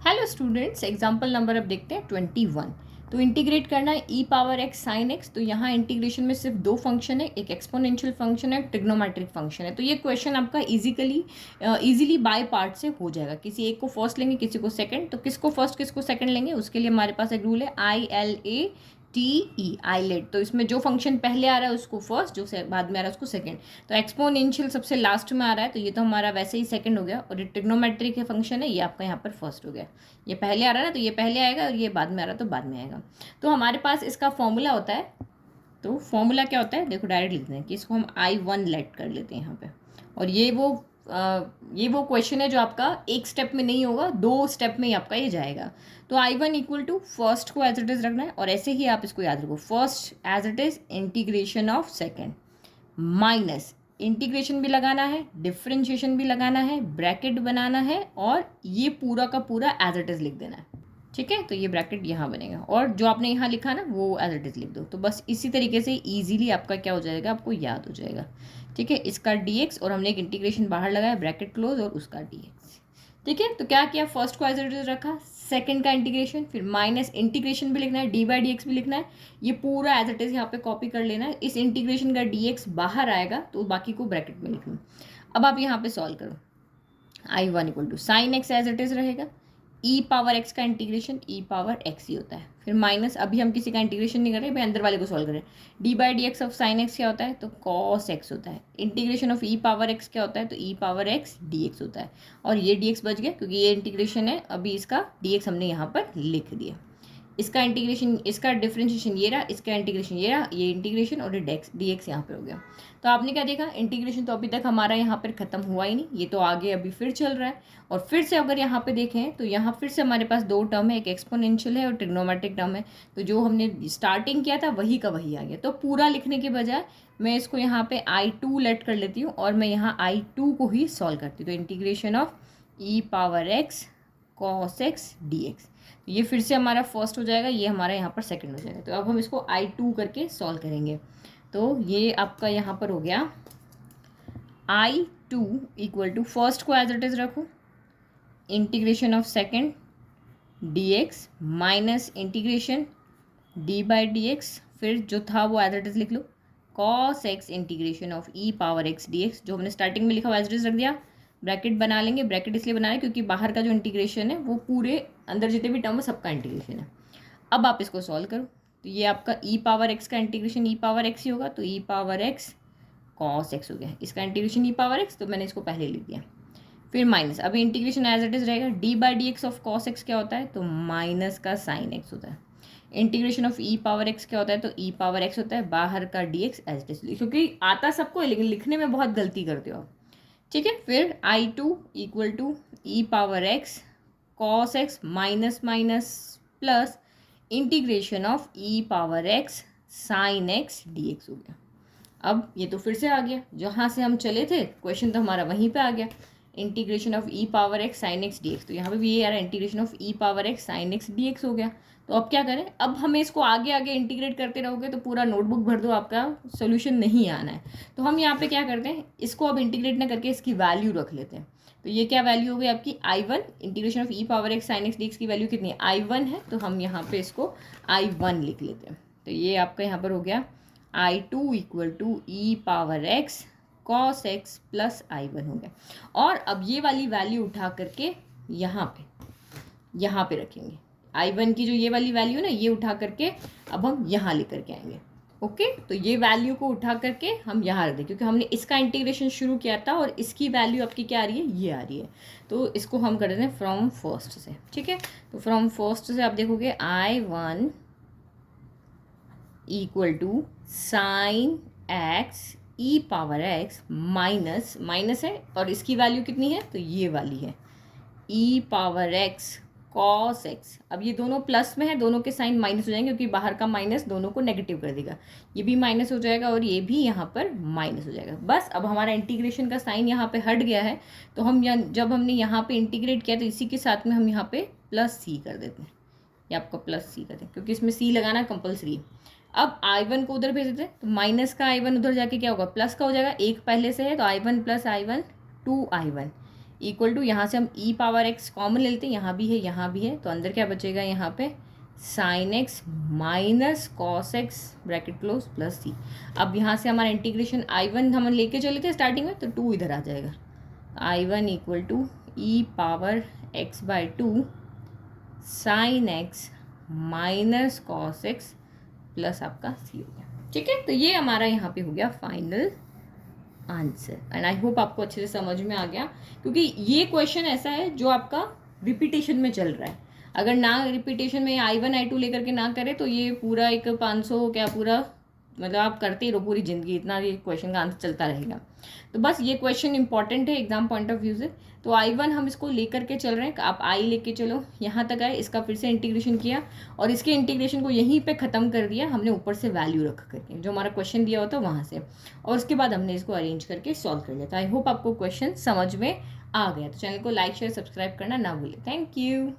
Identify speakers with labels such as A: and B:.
A: Hello students, example number अब देखते हैं 21। तो इंटीग्रेट करना है ई पावर एक्स साइन एक्स। तो यहाँ इंटीग्रेशन में सिर्फ दो फंक्शन है, एक एक्सपोनेंशियल फंक्शन है, ट्रिग्नोमेट्रिक फंक्शन है। तो ये क्वेश्चन आपका इजीली बाय पार्ट से हो जाएगा। किसी एक को फर्स्ट लेंगे, किसी को सेकंड। तो किसको फर्स्ट किसको सेकंड लेंगे, उसके लिए हमारे पास एक रूल है ILATE, आईलेट। तो इसमें जो फंक्शन पहले आ रहा है उसको फर्स्ट, जो बाद में आ रहा है उसको सेकंड। तो एक्सपोनेंशियल सबसे लास्ट में आ रहा है, तो ये तो हमारा वैसे ही सेकंड हो गया। और ये ट्रिग्नोमेट्रिक है फंक्शन है, ये आपका यहाँ पर फर्स्ट हो गया। ये पहले आ रहा है ना, तो ये पहले आएगा, और ये बाद में आ रहा है तो बाद में आएगा। तो हमारे पास इसका फॉर्मूला होता है। तो फॉर्मूला क्या होता है, देखो डायरेक्ट लिखते हैं कि इसको हम I1 लेट कर लेते हैं यहाँ पे। और ये वो क्वेश्चन है जो आपका एक स्टेप में नहीं होगा, दो स्टेप में ही आपका ये जाएगा। तो I1 इक्वल टू फर्स्ट को एज इट इज़ रखना है, और ऐसे ही आप इसको याद रखो, first as it is integration of second minus integration भी लगाना है, डिफ्रेंशिएशन भी लगाना है, ब्रैकेट बनाना है, और ये पूरा का पूरा एज इट इज़ लिख देना है। ठीक है, तो ये ब्रैकेट यहाँ बनेगा, और जो आपने यहाँ लिखा ना वो एज इट इज़ लिख दो। तो बस इसी तरीके से इजीली आपका क्या हो जाएगा, आपको याद हो जाएगा। ठीक है, इसका dx, और हमने एक इंटीग्रेशन बाहर लगाया, ब्रैकेट क्लोज, और उसका dx। ठीक है, तो क्या किया, फर्स्ट को एज इट इज रखा, सेकंड का इंटीग्रेशन, फिर माइनस इंटीग्रेशन भी लिखना है, d/dx भी लिखना है। ये पूरा एज इट इज यहाँ पे कॉपी कर लेना है। इस इंटीग्रेशन का dx बाहर आएगा तो बाकी को ब्रैकेट में लिखना। अब आप यहाँ पे सॉल्व करो। I1 equal to sine x as it is रहेगा, ई पावर एक्स का इंटीग्रेशन ई पावर एक्स ही होता है, फिर माइनस, अभी हम किसी का इंटीग्रेशन नहीं कर रहे भाई, अंदर वाले को सॉल्व करें। d/dx ऑफ साइन एक्स क्या होता है, तो कॉस एक्स होता है। Integration of e power x क्या होता है, तो ई पावर एक्स dx होता है। और ये dx बच गया क्योंकि ये इंटीग्रेशन है, अभी इसका dx हमने यहाँ पर लिख दिया। इसका इंटीग्रेशन, इसका डिफरेंशिएशन ये रहा, इसका इंटीग्रेशन ये रहा, ये इंटीग्रेशन, और ये dx यहाँ पर हो गया। तो आपने क्या देखा, इंटीग्रेशन तो अभी तक हमारा यहाँ पर खत्म हुआ ही नहीं, ये तो आगे अभी फिर चल रहा है। और फिर से अगर यहाँ पे देखें तो यहाँ फिर से हमारे पास दो टर्म है, एक एक्सपोनेंशियल है और ट्रिग्नोमेट्रिक टर्म है। तो जो हमने स्टार्टिंग किया था वही का वही आ गया। तो पूरा लिखने के बजाय मैं इसको यहाँ पे I2 लेट कर लेती हूँ, और मैं यहाँ I2 को ही सॉल्व करती हूँ। तो integration of e power x cos x dx, ये फिर से हमारा फर्स्ट हो जाएगा, ये हमारा यहाँ पर सेकंड हो जाएगा। तो अब हम इसको I2 करके सॉल्व करेंगे। तो ये आपका यहाँ पर हो गया I2 इक्वल टू, फर्स्ट को एज इट इज़ रखो, integration of second dx minus integration d/dx, फिर जो था वो एज इट इज़ लिख लो, cos x integration of e power x dx, जो हमने स्टार्टिंग में लिखा वो एज इट इज़ रख दिया। ब्रैकेट बना लेंगे, ब्रैकेट इसलिए बना रहे हैं क्योंकि बाहर का जो इंटीग्रेशन है वो पूरे अंदर जितने भी टर्म है सबका इंटीग्रेशन है। अब आप इसको सॉल्व करो, तो ये आपका ई पावर एक्स का इंटीग्रेशन ई पावर एक्स ही होगा, तो ई पावर एक्स कॉस एक्स हो गया। इसका इंटीग्रेशन ई पावर एक्स, तो मैंने इसको पहले लिख दिया। फिर माइनस, अभी इंटीग्रेशन एज इट इज रहेगा, d/dx ऑफ कॉस एक्स क्या होता है, तो माइनस का साइन एक्स होता है। Integration of e power x क्या होता है, तो ई पावर एक्स होता है, बाहर का dx एज इट इज, क्योंकि आता सबको है लेकिन लिखने में बहुत गलती करते हो आप। ठीक है, फिर I2 equal to e power x cos x minus minus plus integration of e power x sine x dx हो गया। अब ये तो फिर से आ गया, जहाँ से हम चले थे क्वेश्चन तो हमारा वहीं पे आ गया, integration of e power x sine x dx। तो यहाँ पे भी ये आ रहा है, integration of e power x sine x dx हो गया। तो अब क्या करें, अब हमें इसको आगे आगे इंटीग्रेट करते रहोगे तो पूरा नोटबुक भर दो, आपका सोल्यूशन नहीं आना है। तो हम यहाँ पे क्या करते हैं, इसको अब इंटीग्रेट ना करके इसकी वैल्यू रख लेते हैं। तो ये क्या वैल्यू हो गई आपकी, I1 integration of e power x sine x dx की वैल्यू कितनी है, I1 है, तो हम यहाँ पे इसको I1 लिख लेते हैं। तो ये आपका यहाँ पर हो गया I2 equal to e power x cos x plus I1 हो गया। और अब ये वाली वैल्यू उठा करके यहाँ पे रखेंगे। I1 की जो ये वाली वैल्यू ना, ये उठा करके अब हम यहाँ लेकर के आएंगे। ओके, तो ये वैल्यू को उठा करके हम यहाँ रख दें, क्योंकि हमने इसका इंटीग्रेशन शुरू किया था और इसकी वैल्यू आपकी क्या आ रही है, ये आ रही है। तो इसको हम कर देते हैं फ्रॉम फर्स्ट से। ठीक है, तो फ्रॉम फर्स्ट से आप देखोगे I1 equal to sine x e power x minus minus है, और इसकी वैल्यू कितनी है, तो ये वाली है, ई पावर एक्स कॉस एक्स। अब ये दोनों प्लस में है, दोनों के साइन माइनस हो जाएंगे क्योंकि बाहर का माइनस दोनों को नेगेटिव कर देगा। ये भी माइनस हो जाएगा और ये भी यहाँ पर माइनस हो जाएगा। बस अब हमारा इंटीग्रेशन का साइन यहाँ पे हट गया है। तो हम जब हमने यहाँ पे इंटीग्रेट किया तो इसी के साथ में हम यहाँ पे प्लस सी कर देते हैं, ये आपका प्लस सी कर दें क्योंकि इसमें सी लगाना कंपलसरी। अब I1 को उधर भेज देते हैं, तो माइनस का I1 उधर जाके क्या होगा, प्लस का हो जाएगा, एक पहले से है तो I1 plus I1 2I1 equal to, यहाँ से हम ई पावर एक्स कॉमन ले लेते हैं, यहाँ भी है यहाँ भी है, तो अंदर क्या बचेगा यहाँ पे sine x minus cos x bracket close plus c. अब यहाँ से हमारा इंटीग्रेशन I1 हम लेके चले थे स्टार्टिंग में, तो 2 इधर आ जाएगा। I1 equal to e power x by 2 sine x minus cos x plus आपका सी हो गया। ठीक है, तो ये हमारा यहाँ पे हो गया final answer. And I hope आपको अच्छे से समझ में आ गया, क्योंकि ये क्वेश्चन ऐसा है जो आपका रिपीटेशन में चल रहा है। अगर ना रिपीटेशन में I1 I2 लेकर के ना करें तो ये पूरा एक 500 क्या पूरा मतलब आप करते ही रहो पूरी ज़िंदगी, इतना ये क्वेश्चन का आंसर चलता रहेगा। तो बस ये क्वेश्चन इंपॉर्टेंट है एग्जाम पॉइंट ऑफ व्यू से। तो I1 हम इसको लेकर के चल रहे हैं, आप I लेके चलो, यहाँ तक आए, इसका फिर से इंटीग्रेशन किया और इसके इंटीग्रेशन को यहीं पे ख़त्म कर दिया हमने, ऊपर से वैल्यू रख करके जो हमारा क्वेश्चन दिया होता है वहाँ से, और उसके बाद हमने इसको अरेंज करके सॉल्व कर लिया। तो आई होप आपको क्वेश्चन समझ में आ गया। तो चैनल को लाइक शेयर सब्सक्राइब करना ना भूलें। Thank you.